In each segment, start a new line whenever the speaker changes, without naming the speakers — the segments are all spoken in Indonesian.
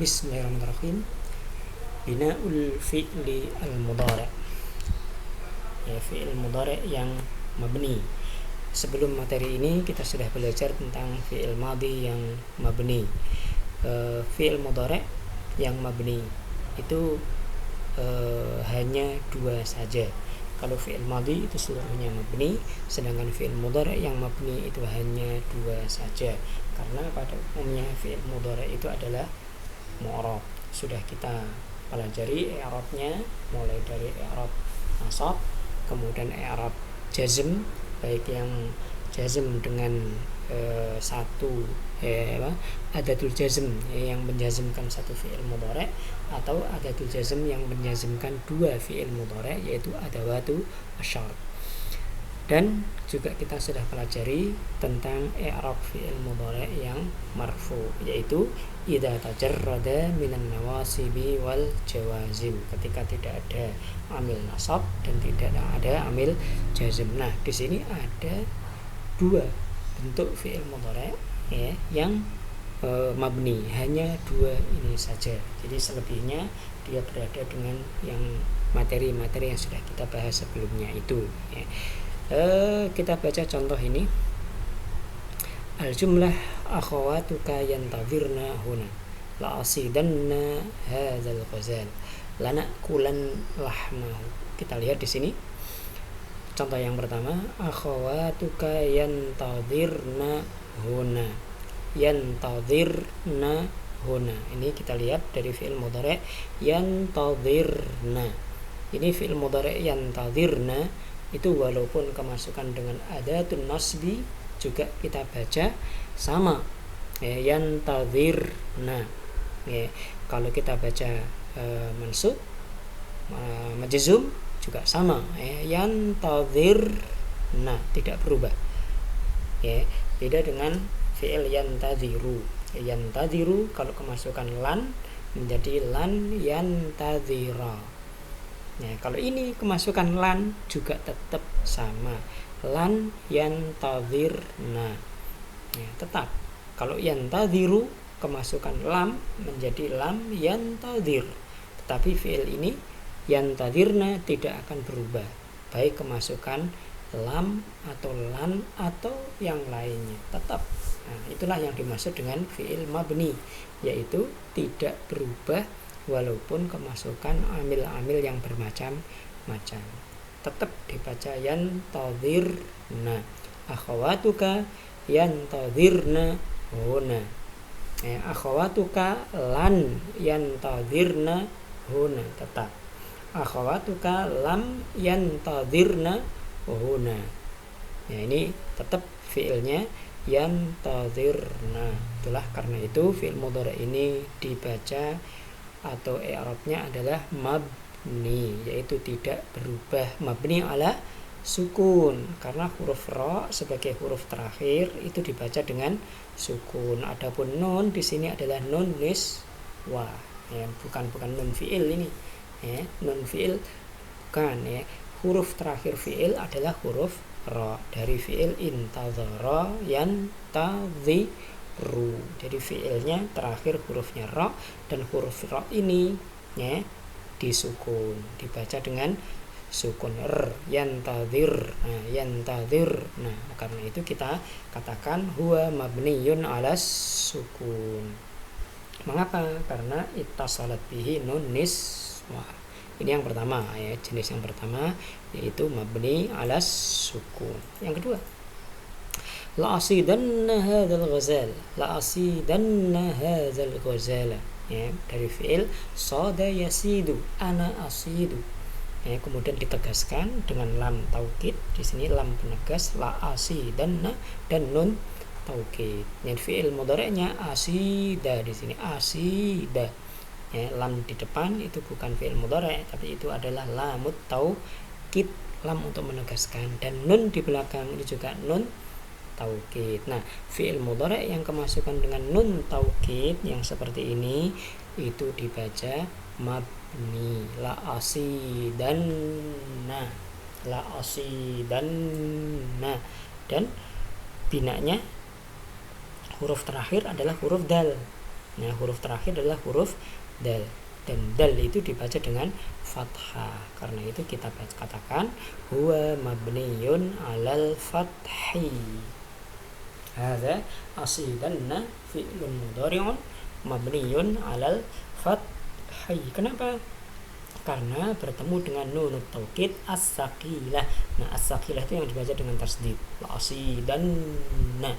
Bismillahirrahmanirrahim. Bina'ul fi'li al-mudhari'. Ya, fi'il mudhari' yang mabni. Sebelum materi ini kita sudah belajar tentang fi'il madhi yang mabni. Fi'il mudhari' yang mabni itu hanya dua saja. Kalau fi'il madhi itu seluruhnya mabni, sedangkan fi'il mudhari' yang mabni itu hanya dua saja. Karena pada umumnya fi'il mudhari' itu adalah mu'rab. Sudah kita pelajari i'rabnya, mulai dari i'rab nasab, kemudian i'rab jazm, baik yang jazm dengan adatul jazm yang menjazmkan satu fi'il mudhari', atau adatul jazm yang menjazmkan dua fi'il mudhari', yaitu adawatu asyar. Dan juga kita sudah pelajari tentang i'rab fi'il mudhari' yang marfu, yaitu idza tajarrada minan nawasibi wal jawazim, ketika tidak ada amil nasab dan tidak ada amil jazm. Nah, di sini ada dua bentuk fi'il mudhari' ya, yang mabni, hanya dua ini saja. Jadi selebihnya dia berada dengan yang materi-materi yang sudah kita bahas sebelumnya itu ya. Kita baca contoh ini. Al-jumlah akhawatuka yantazirna huna la asidanna hadzal ghazal lanakulan lahmahu. Kita lihat di sini contoh yang pertama, akhawatuka yantazirna huna. Yantazirna huna, ini kita lihat dari fi'il mudhari' yantazirna. Ini fi'il mudhari' yantazirna itu walaupun kemasukan dengan adatun nasbi juga kita baca sama ya, yantazirna ya. Kalau kita baca mansub majzum juga sama ya, yantazirna, tidak berubah ya. Beda dengan fi'il yantaziru. Yantaziru kalau kemasukan lan menjadi lan yantazira. Ya, kalau ini kemasukan lan juga tetap sama, lan yantazirna. Ya, tetap. Kalau yantaziru kemasukan lam menjadi lam yantazir. Tetapi fi'il ini yantazirna tidak akan berubah, baik kemasukan lam atau lan atau yang lainnya, tetap. Nah, itulah yang dimaksud dengan fi'il mabni, yaitu tidak berubah walaupun kemasukan amil-amil yang bermacam-macam, tetap dibaca yantazirna. Akhawatuka yantazirna huna ya, akhawatuka lan yantazirna huna, tetap. Akhawatuka lam yantazirna huna ya, ini tetap fi'ilnya yantazirna. Itulah karena itu fi'il mudhari' ini dibaca atau i'rabnya adalah mabni, yaitu tidak berubah, mabni ala sukun, karena huruf ra sebagai huruf terakhir itu dibaca dengan sukun. Adapun nun di sini adalah nun niswa ya, bukan nun fi'il ini ya, nun fi'il bukan ya. Huruf terakhir fi'il adalah huruf ra dari fi'il intazara yantaziru. Jadi fi'ilnya terakhir hurufnya ra, dan huruf ra ini ya disukun, dibaca dengan sukun r, yantazir. Nah, yantazir. Nah, karena itu kita katakan huwa mabniyun ala sukun. Mengapa? Karena ittasalat bihi nun niswa. Ini yang pertama ya, jenis yang pertama yaitu mabni ala sukun. Yang kedua, la asidanna hadzal ghazal. La asidanna hadzal ghazala ya, dari fi'il sada yasidu, ana asidu ya, kemudian ditegaskan dengan lam taukid. Di sini lam penegas, la asidanna, dan nun taukid. Yang fi'il mudhari'nya asida, di sini asida ya, lam di depan itu bukan fi'il mudhari', tapi itu adalah lamut taukid, lam untuk menegaskan, dan nun di belakang ini juga nun taukid. Nah, fi'il mudhari' yang kemasukan dengan nun taukid yang seperti ini itu dibaca mabni, la asidanna, la asidanna, dan binanya huruf terakhir adalah huruf dal Nah, huruf terakhir adalah huruf dal, dan dal itu dibaca dengan fathah. Karena itu kita katakan huwa mabniyun alal fathi. Hadza asidanna fi'lun mudhari'un mabniyun alal fathi. Kenapa? Karena bertemu dengan nunut taukid as-saqilah. Nah, as-saqilah itu yang dibaca dengan tasdid. Asidanna.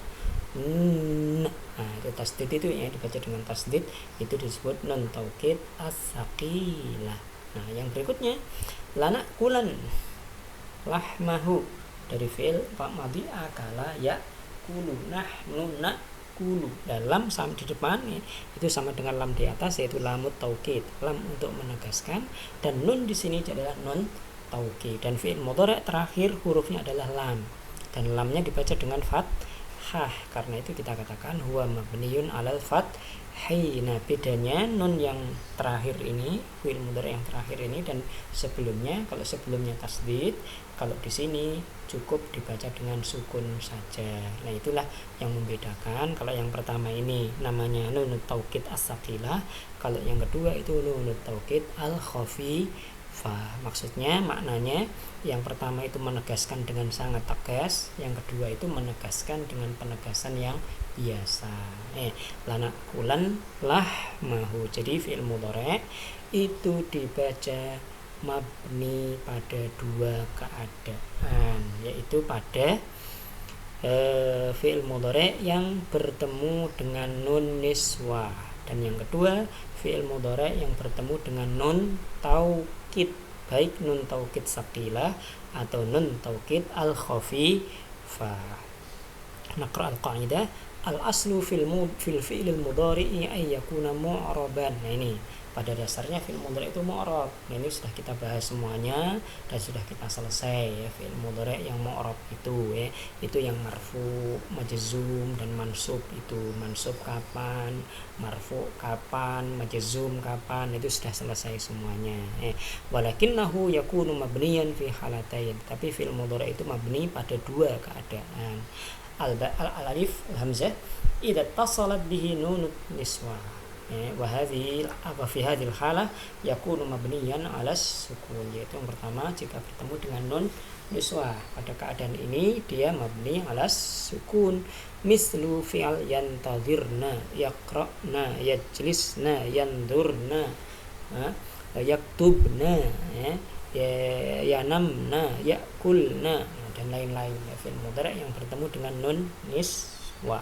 Nah, itu tasdid itu yang dibaca dengan tasdid itu disebut nun taukid as-saqilah. Nah, yang berikutnya lana kulan lahmahu dari fi'il fa madhi akala ya kulu nahnu kulu. Lam sama di depan itu sama dengan lam di atas, yaitu lamut taukid, lam untuk menegaskan, dan nun di sini adalah nun taukid, dan fi'il mudhari' terakhir hurufnya adalah lam, dan lamnya dibaca dengan fathah. Karena itu kita katakan huwa mabniyun alal fathi. Nah, bedanya nun yang terakhir ini, fi'il mudhari' yang terakhir ini dan sebelumnya, kalau sebelumnya tasdid, kalau di sini cukup dibaca dengan sukun saja. Nah, itulah yang membedakan. Kalau yang pertama ini namanya nunut taukid as-saqilah, kalau yang kedua itu nunut taukid al-khafifah. Maksudnya, maknanya yang pertama itu menegaskan dengan sangat tegas, yang kedua itu menegaskan dengan penegasan yang biasa. Lana kulan lah mahu. Jadi fi'il mudhari' itu dibaca mabni pada dua keadaan, yaitu pada fi'il mudhari' yang bertemu dengan nun niswah, dan yang kedua fi'il mudhari' yang bertemu dengan nun taukid, baik nun taukid saqilah atau nun taukid al-khafifah. Naqra al-qa'idah al-aslu fil fi'il mudhari'i ay yakuna mu'raban. Nah, ini pada dasarnya fi'il mudhari' itu mu'rab. Nah, ini sudah kita bahas semuanya dan sudah kita selesai ya. Fi'il mudhari' yang mu'rab itu itu yang marfu, majzum dan mansub. Itu mansub kapan, marfu kapan, majzum kapan, itu sudah selesai semuanya. Walakinnahu yakunu mabniyan fi halatain. Tapi fi'il mudhari' itu mabni pada dua keadaan. Al-alif al-hamzah idza tasalat bihi nunut niswah. Fi hadhil halah yakunu mabniyan 'ala sukun, yaitu yang pertama jika bertemu dengan nun niswah, pada keadaan ini dia mabni 'ala sukun. Mislu fi'al yantadhirna, yaqra'na, yajlisna, yandurna, yaktubna, yanamna, yakulna, dan lain-lain. Fi'il mudhari' yang bertemu dengan nun niswah.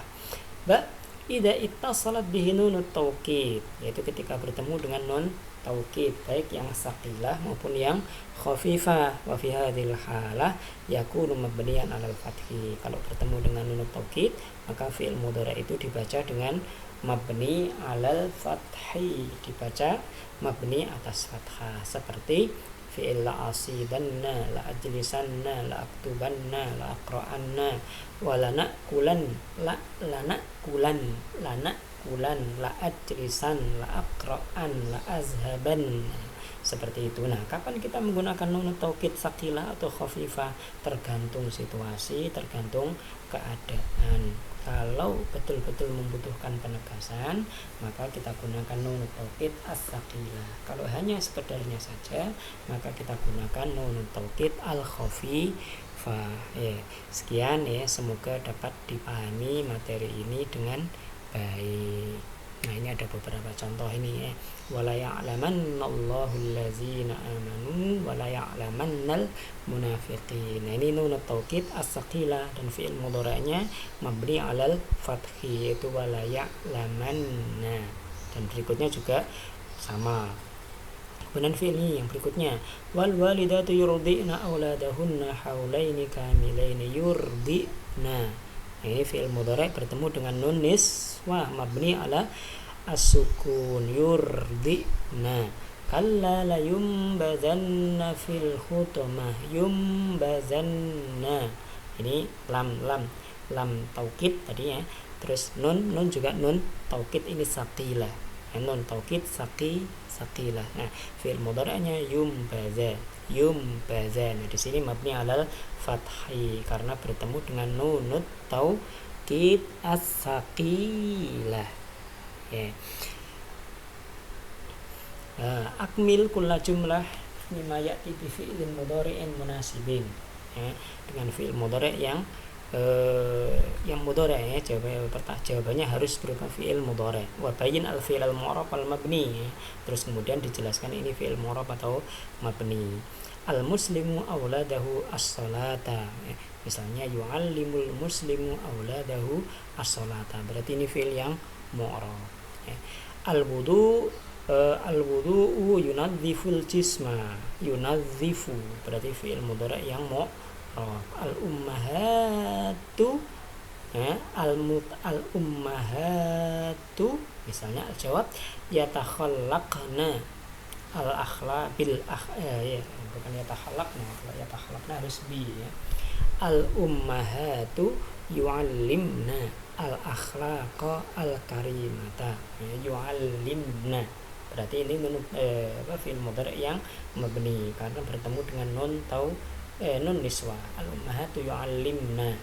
Idza ittasalat bihi nunut taukid, yaitu ketika bertemu dengan nun taukid, baik yang saqilah maupun yang khafifah. Wa fi hadhil halah yakunu mabniyan 'alal fathi. Kalau bertemu dengan nunut taukid, maka fi'il mudhari' itu dibaca dengan mabni 'alal fathi, dibaca mabni atas fathah, seperti fi'il la asidanna, la ajlisanna, la aktubanna, la aqra'anna, wa lana kulan, la lana kulan, lana kulan, la ajlisan, la aqra'an, la azhaban. Seperti itu. Nah, kapan kita menggunakan nun taukid saqilah atau khafifah? Tergantung situasi, tergantung keadaan. Kalau betul-betul membutuhkan penegasan, maka kita gunakan nun taukid as-saqilah. Kalau hanya sekedarnya saja, maka kita gunakan nun taukid al-khafifah. Sekian ya, semoga dapat dipahami materi ini dengan baik. Nah, ini ada beberapa contoh ini ya. Wala ya'lamannallahu allazina amanu wala ya'lamannal munafiqin. Nah, ini nun taukid as-saqilah dan fi'il mudhari'nya mabni 'alal fathi, yaitu wala ya'lamanna. Dan berikutnya juga sama. Kemudian fi'il yang berikutnya wal walidatu yurdi'na auladahunna haulaini kamilaini yurdi'na. Ini fi'il mudhari' bertemu dengan nun niswah mabni 'ala as-sukun, yurdi'na. Kalla la yumbazanna fil khutamah, yumbazanna. Ini lam taukid tadi ya. Terus nun juga nun taukid, ini saqilah. Nun taukid saqilah. Nah, fi'il mudhari'nya yumbaza. Nah, di sini mabni 'alal fathi karena bertemu dengan nunut taukid as-saqilah. ya. Akmil kulla jumlah mimma ya'ti bi fi'lin mudhari'in munasibin, ya, dengan fi'il mudhari' yang mudhari' ya, jawabannya harus berupa fi'il mudhari'. Wa bayyin al fi'il al mu'rab al mabni, ya. Terus kemudian dijelaskan ini fi'il mu'rab atau mabni. Al muslimu auladahu as-salata, ya. Misalnya yu'allimul muslimu auladahu as-salata, berarti ini fi'il yang mu'rab, ya. Al wudu'u yunadziful jisma, yunadzifu berarti fi'il mudhari' yang mu'rab. Al ummahatu, ya, al ummahatu, misalnya al jawab yatakhallaqna al akhlaq bil ya, bukan yatakhallaqna harus bi, ya. Al ummahatu yu'allimna al akhlaqa al karimata, ya, yu'allimna berarti ini fi'il mudhari' yang mabni karena bertemu dengan nun nun niswa. Al ummahatu yu'allimna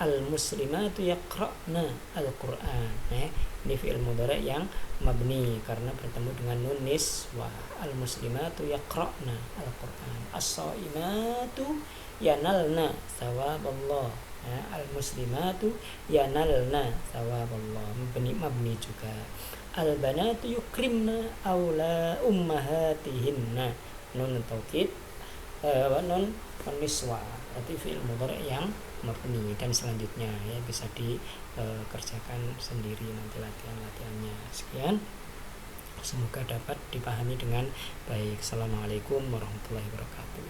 al muslimatu yaqra'na al Qur'an, ya. Ini fi'il mudhari' yang mabni karena bertemu dengan nun niswa. Al muslimatu yaqra'na al Qur'an. As-shaimatu yanalna thawaballah, ya. Al muslimatu yanalna thawaballah, mabni juga. Al banatu yukrimna aula ummahatihinna, nun taukid nun niswa, berarti fi'il mudhari' yang mabni. Dan selanjutnya, ya, bisa dikerjakan sendiri nanti latihannya. Sekian, semoga dapat dipahami dengan baik. Assalamualaikum warahmatullahi wabarakatuh.